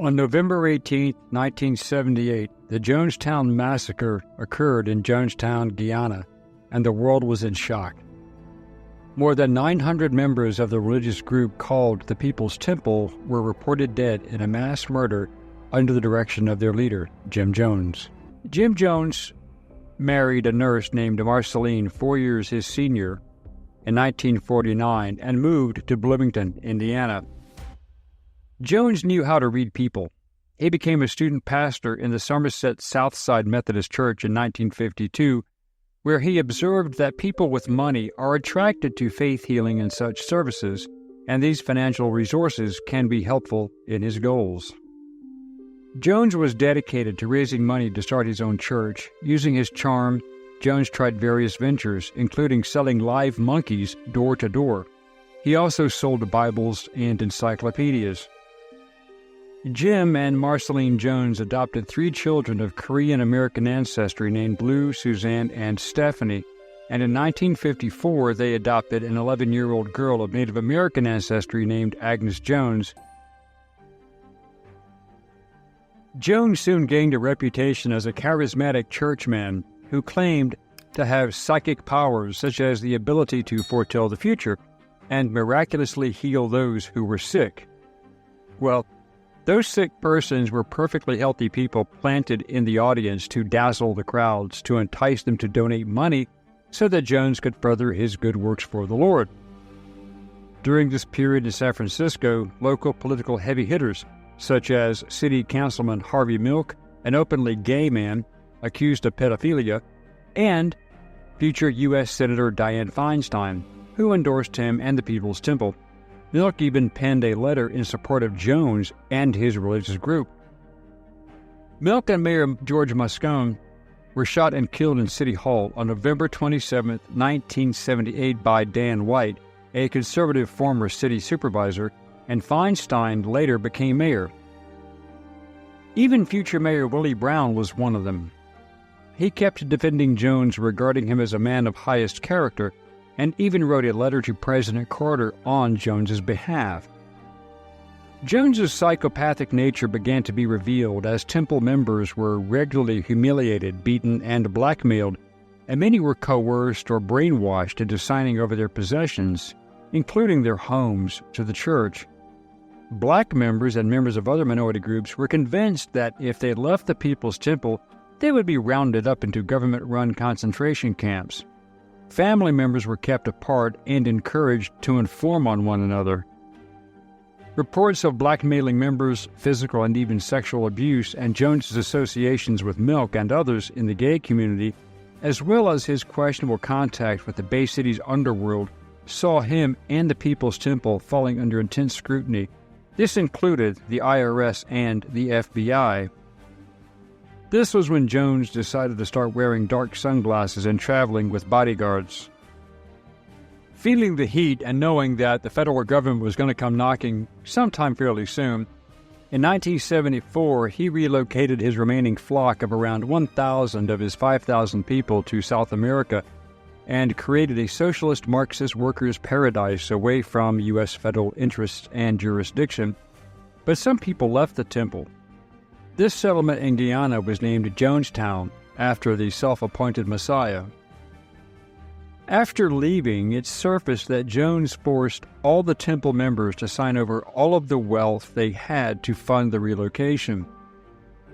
On November 18, 1978, the Jonestown Massacre occurred in Jonestown, Guyana, and the world was in shock. More than 900 members of the religious group called the People's Temple were reported dead in a mass murder under the direction of their leader, Jim Jones. Jim Jones married a nurse named Marceline 4 years his senior in 1949 and moved to Bloomington, Indiana. Jones knew how to read people. He became a student pastor in the Somerset Southside Methodist Church in 1952, where he observed that people with money are attracted to faith healing and such services, and these financial resources can be helpful in his goals. Jones was dedicated to raising money to start his own church. Using his charm, Jones tried various ventures, including selling live monkeys door to door. He also sold Bibles and encyclopedias. Jim and Marceline Jones adopted 3 children of Korean-American ancestry named Blue, Suzanne, and Stephanie, and in 1954 they adopted an 11-year-old girl of Native American ancestry named Agnes Jones. Jones soon gained a reputation as a charismatic churchman who claimed to have psychic powers such as the ability to foretell the future and miraculously heal those who were sick. Well, those sick persons were perfectly healthy people planted in the audience to dazzle the crowds, to entice them to donate money so that Jones could further his good works for the Lord. During this period in San Francisco, local political heavy hitters, such as City Councilman Harvey Milk, an openly gay man accused of pedophilia, and future U.S. Senator Dianne Feinstein, who endorsed him and the People's Temple. Milk even penned a letter in support of Jones and his religious group. Milk and Mayor George Moscone were shot and killed in City Hall on November 27, 1978 by Dan White, a conservative former city supervisor, and Feinstein later became mayor. Even future Mayor Willie Brown was one of them. He kept defending Jones, regarding him as a man of highest character, and even wrote a letter to President Carter on Jones's behalf. Jones's psychopathic nature began to be revealed as temple members were regularly humiliated, beaten, and blackmailed, and many were coerced or brainwashed into signing over their possessions, including their homes, to the church. Black members and members of other minority groups were convinced that if they left the People's Temple, they would be rounded up into government-run concentration camps. Family members were kept apart and encouraged to inform on one another. Reports of blackmailing members, physical and even sexual abuse, and Jones's associations with Milk and others in the gay community, as well as his questionable contact with the Bay City's underworld, saw him and the People's Temple falling under intense scrutiny. This included the IRS and the FBI. This was when Jones decided to start wearing dark sunglasses and traveling with bodyguards. Feeling the heat and knowing that the federal government was going to come knocking sometime fairly soon, in 1974 he relocated his remaining flock of around 1,000 of his 5,000 people to South America and created a socialist Marxist workers' paradise away from U.S. federal interests and jurisdiction. But some people left the temple. This settlement in Guyana was named Jonestown, after the self-appointed Messiah. After leaving, it surfaced that Jones forced all the temple members to sign over all of the wealth they had to fund the relocation.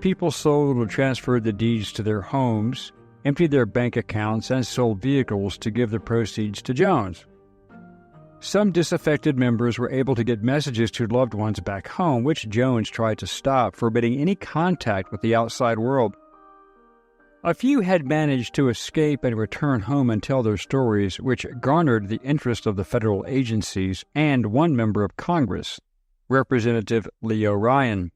People sold or transferred the deeds to their homes, emptied their bank accounts, and sold vehicles to give the proceeds to Jones. Some disaffected members were able to get messages to loved ones back home, which Jones tried to stop, forbidding any contact with the outside world. A few had managed to escape and return home and tell their stories, which garnered the interest of the federal agencies and one member of Congress, Representative Leo Ryan.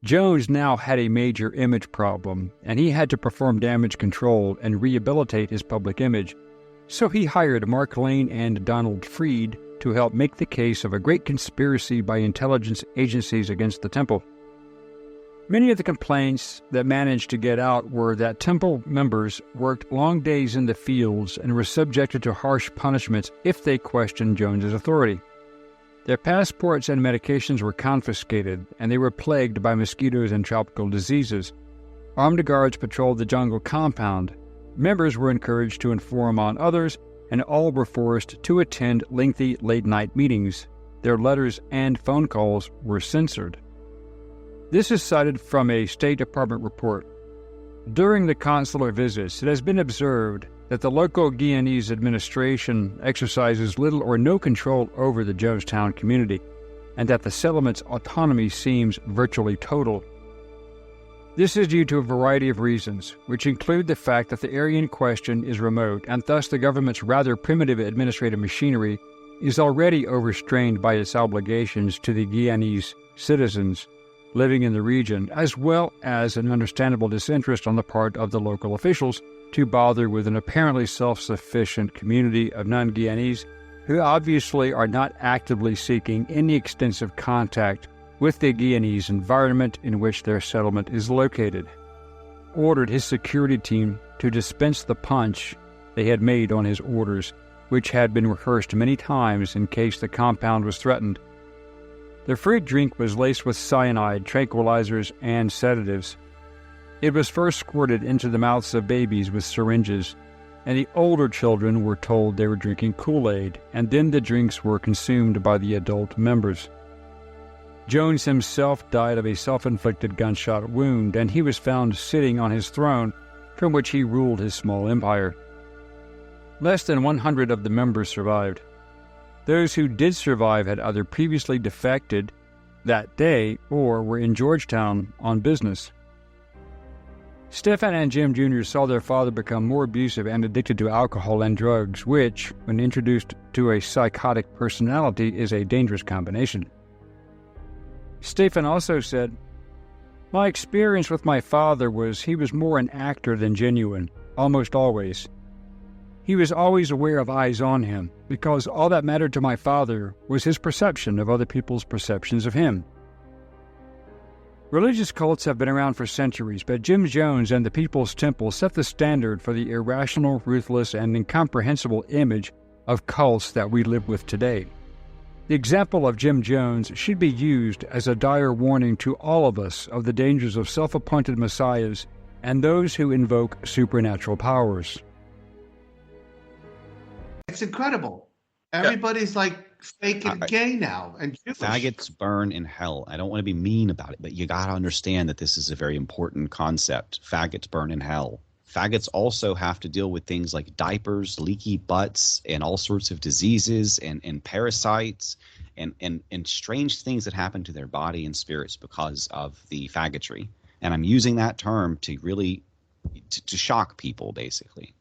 Jones now had a major image problem, and he had to perform damage control and rehabilitate his public image. So he hired Mark Lane and Donald Freed to help make the case of a great conspiracy by intelligence agencies against the temple. Many of the complaints that managed to get out were that temple members worked long days in the fields and were subjected to harsh punishments if they questioned Jones's authority. Their passports and medications were confiscated, and they were plagued by mosquitoes and tropical diseases. Armed guards patrolled the jungle compound. Members were encouraged to inform on others, and all were forced to attend lengthy late-night meetings. Their letters and phone calls were censored. This is cited from a State Department report. During the consular visits, it has been observed that the local Guyanese administration exercises little or no control over the Jonestown community, and that the settlement's autonomy seems virtually total. This is due to a variety of reasons, which include the fact that the area in question is remote, and thus the government's rather primitive administrative machinery is already overstrained by its obligations to the Guyanese citizens living in the region, as well as an understandable disinterest on the part of the local officials to bother with an apparently self-sufficient community of non-Guyanese who obviously are not actively seeking any extensive contact with the Guyanese environment in which their settlement is located. Ordered his security team to dispense the punch they had made on his orders, which had been rehearsed many times in case the compound was threatened. The fruit drink was laced with cyanide, tranquilizers, and sedatives. It was first squirted into the mouths of babies with syringes, and the older children were told they were drinking Kool-Aid, and then the drinks were consumed by the adult members. Jones himself died of a self-inflicted gunshot wound, and he was found sitting on his throne from which he ruled his small empire. Less than 100 of the members survived. Those who did survive had either previously defected that day or were in Georgetown on business. Stephan and Jim Jr. saw their father become more abusive and addicted to alcohol and drugs, which, when introduced to a psychotic personality, is a dangerous combination. Stephan also said, "My experience with my father was he was more an actor than genuine, almost always. He was always aware of eyes on him, because all that mattered to my father was his perception of other people's perceptions of him." Religious cults have been around for centuries, but Jim Jones and the People's Temple set the standard for the irrational, ruthless, and incomprehensible image of cults that we live with today. The example of Jim Jones should be used as a dire warning to all of us of the dangers of self-appointed messiahs and those who invoke supernatural powers. It's incredible. Everybody's like fake and gay now. And Jewish. Faggots burn in hell. I don't want to be mean about it, but you got to understand that this is a very important concept. Faggots burn in hell. Faggots also have to deal with things like diapers, leaky butts, and all sorts of diseases and parasites and strange things that happen to their body and spirits because of the faggotry. And I'm using that term to really to shock people, basically.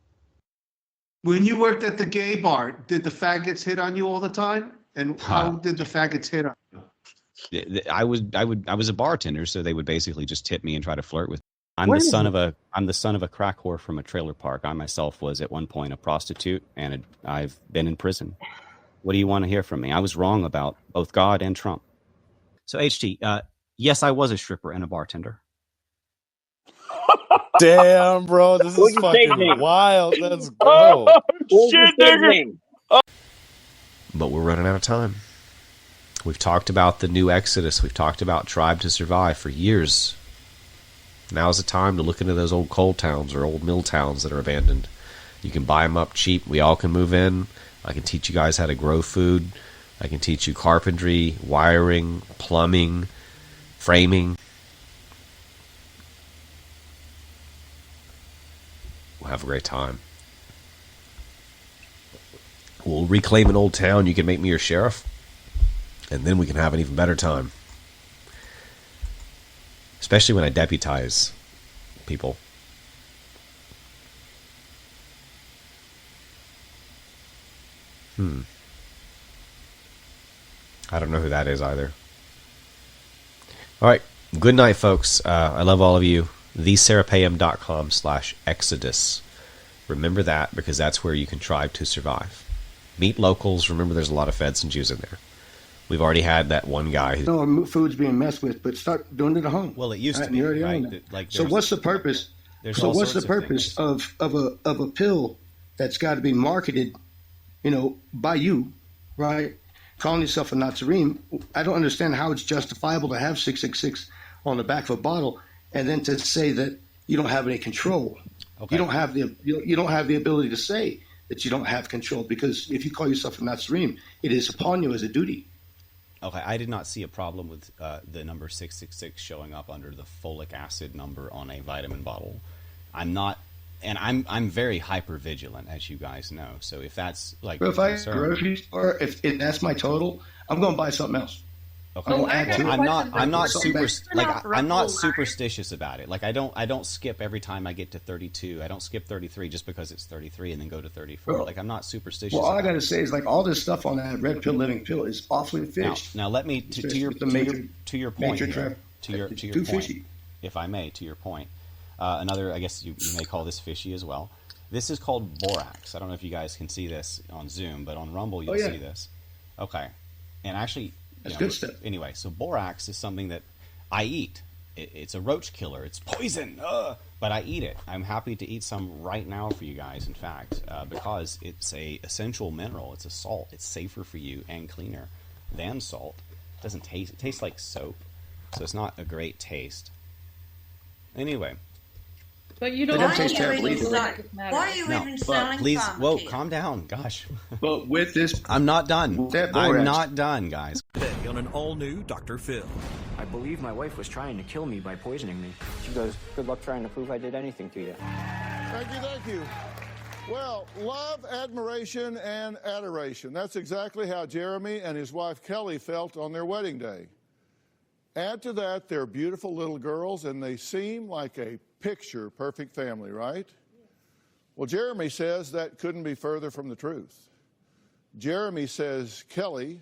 When you worked at the gay bar, did the faggots hit on you all the time? And how did the faggots hit on you? I was a bartender, so they would basically just tip me and try to flirt with me. I'm the son of a crack whore from a trailer park. I myself was at one point a prostitute, and I've been in prison. What do you want to hear from me? I was wrong about both God and Trump. So HT, yes, I was a stripper and a bartender. Damn, bro, this is fucking wild. Let's go. Shit, nigga. But we're running out of time. We've talked about the new Exodus. We've talked about Tribe to Survive for years. Now's the time to look into those old coal towns or old mill towns that are abandoned. You can buy them up cheap. We all can move in. I can teach you guys how to grow food. I can teach you carpentry, wiring, plumbing, framing. We'll have a great time. We'll reclaim an old town. You can make me your sheriff. And then we can have an even better time. Especially when I deputize people. I don't know who that is either. All right. Good night, folks. I love all of you. thesarapayam.com/exodus. Remember that, because that's where you can try to survive. Meet locals. Remember, there's a lot of Feds and Jews in there. We've already had that one guy. No, food's being messed with, but start doing it at home. Well, it used to be, right? So what's the purpose? So what's the purpose of a pill that's got to be marketed, by you, right? calling yourself a Nazarene, I don't understand how it's justifiable to have 666 on the back of a bottle and then to say that you don't have any control. Okay. You don't have the ability to say that you don't have control, because if you call yourself a Nazarene, it is upon you as a duty. Okay, I did not see a problem with the number 666 showing up under the folic acid number on a vitamin bottle. I'm not, and I'm very hyper vigilant, as you guys know. So if that's like, but if I go to the grocery store, if that's my total, I'm going to buy something else. Okay. I'm not superstitious about it. Like I don't skip every time I get to 32. I don't skip 33 just because it's 33 and then go to 34. Well, like I'm not superstitious. Well, all I got to say is like all this stuff on that red pill, living pill is awfully fishy. Now let me to your point here, to your point, fishy. If I may, to your point. Another, I guess you may call this fishy as well. This is called borax. I don't know if you guys can see this on Zoom, but on Rumble you'll see this. Okay, and actually. That's good stuff. Anyway, so borax is something that I eat. It's a roach killer. It's poison, but I eat it. I'm happy to eat some right now for you guys, in fact, because it's a essential mineral. It's a salt. It's safer for you and cleaner than salt. It doesn't taste. It tastes like soap, so it's not a great taste. Anyway. But you don't taste terrible either. Why are you even selling please, whoa, calm down. Gosh. But with this... I'm not done. I'm not done, guys. Today on an all-new Dr. Phil. I believe my wife was trying to kill me by poisoning me. She goes, good luck trying to prove I did anything to you. Thank you. Well, love, admiration, and adoration. That's exactly how Jeremy and his wife Kelly felt on their wedding day. Add to that their beautiful little girls, and they seem like a picture-perfect family, right? Well, Jeremy says that couldn't be further from the truth. Jeremy says Kelly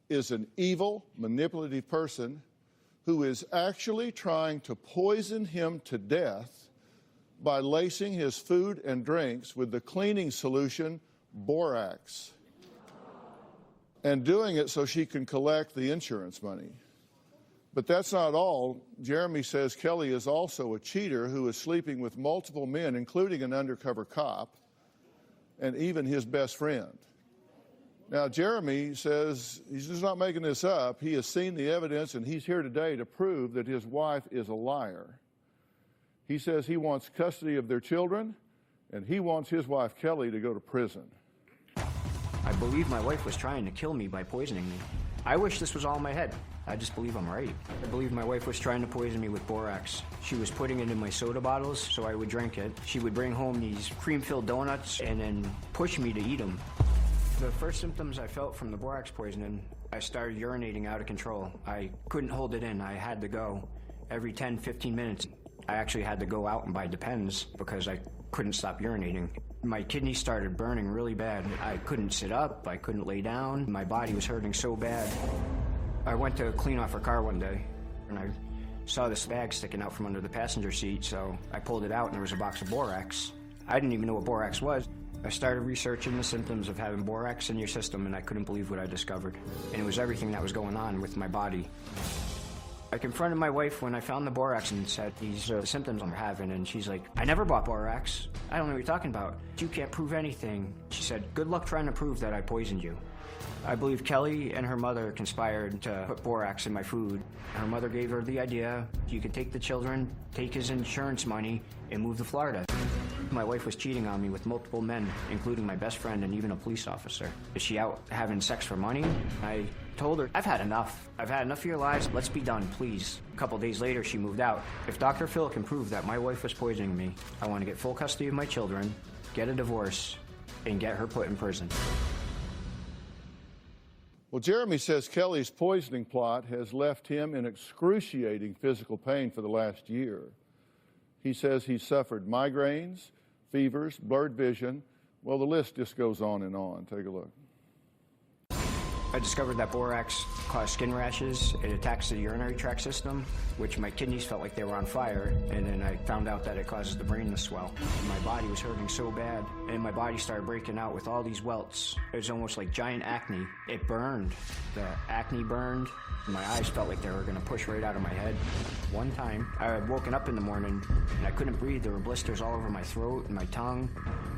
is an evil, manipulative person who is actually trying to poison him to death by lacing his food and drinks with the cleaning solution borax, and doing it so she can collect the insurance money. But that's not all. Jeremy says Kelly is also a cheater who is sleeping with multiple men, including an undercover cop, and even his best friend. Now, Jeremy says he's just not making this up. He has seen the evidence, and he's here today to prove that his wife is a liar. He says he wants custody of their children, and he wants his wife, Kelly, to go to prison. I believe my wife was trying to kill me by poisoning me. I wish this was all in my head. I just believe I'm right. I believe my wife was trying to poison me with borax. She was putting it in my soda bottles so I would drink it. She would bring home these cream-filled donuts and then push me to eat them. The first symptoms I felt from the borax poisoning, I started urinating out of control. I couldn't hold it in. I had to go. Every 10, 15 minutes, I actually had to go out and buy Depends because I couldn't stop urinating. My kidneys started burning really bad. I couldn't sit up. I couldn't lay down. My body was hurting so bad. I went to clean off her car one day, and I saw this bag sticking out from under the passenger seat, so I pulled it out, and there was a box of borax. I didn't even know what borax was. I started researching the symptoms of having borax in your system, and I couldn't believe what I discovered. And it was everything that was going on with my body. I confronted my wife when I found the borax and said, these are the symptoms I'm having, and she's like, I never bought borax. I don't know what you're talking about. You can't prove anything. She said, good luck trying to prove that I poisoned you. I believe Kelly and her mother conspired to put borax in my food. Her mother gave her the idea, you could take the children, take his insurance money, and move to Florida. My wife was cheating on me with multiple men, including my best friend and even a police officer. Is she out having sex for money? I told her, I've had enough. I've had enough of your lies. Let's be done, please. A couple days later, she moved out. If Dr. Phil can prove that my wife was poisoning me, I want to get full custody of my children, get a divorce, and get her put in prison. Well, Jeremy says Kelly's poisoning plot has left him in excruciating physical pain for the last year. He says he's suffered migraines, fevers, blurred vision. Well, the list just goes on and on. Take a look. I discovered that borax cause skin rashes. It attacks the urinary tract system, which my kidneys felt like they were on fire. And then I found out that it causes the brain to swell. My body was hurting so bad, and my body started breaking out with all these welts. It was almost like giant acne. It burned. The acne burned. My eyes felt like they were going to push right out of my head. One time, I had woken up in the morning, and I couldn't breathe. There were blisters all over my throat and my tongue,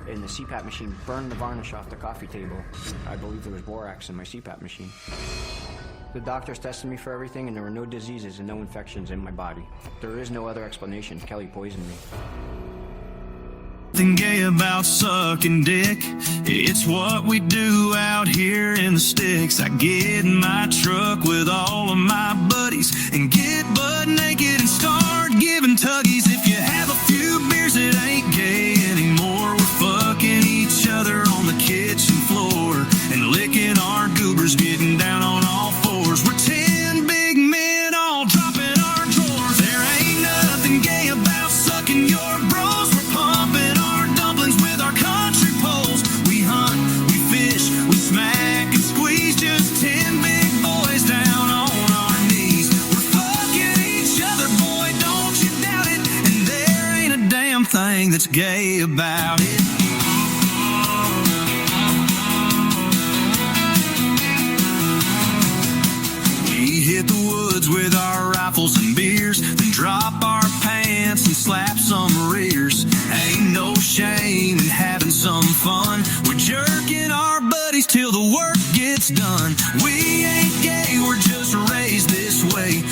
and the CPAP machine burned the varnish off the coffee table. I believe there was borax in my CPAP machine. The doctors tested me for everything, and there were no diseases and no infections in my body. There is no other explanation. Kelly poisoned me. Nothing gay about sucking dick. It's what we do out here in the sticks. I get in my truck with all of my buddies and get butt naked and start giving tuggies. If you have a few beers, it ain't gay anymore. We're fucking each other on the kitchen floor and licking our goobers, getting down on all fours. We're 10 big men all dropping our drawers. There ain't nothing gay about sucking your bros. We're pumping our dumplings with our country poles. We hunt, we fish, we smack and squeeze. Just 10 big boys down on our knees. We're fucking each other, boy, don't you doubt it. And there ain't a damn thing that's gay about it. We hit the woods with our rifles and beers, then drop our pants and slap some rears. Ain't no shame in having some fun. We're jerking our buddies till the work gets done. We ain't gay, we're just raised this way.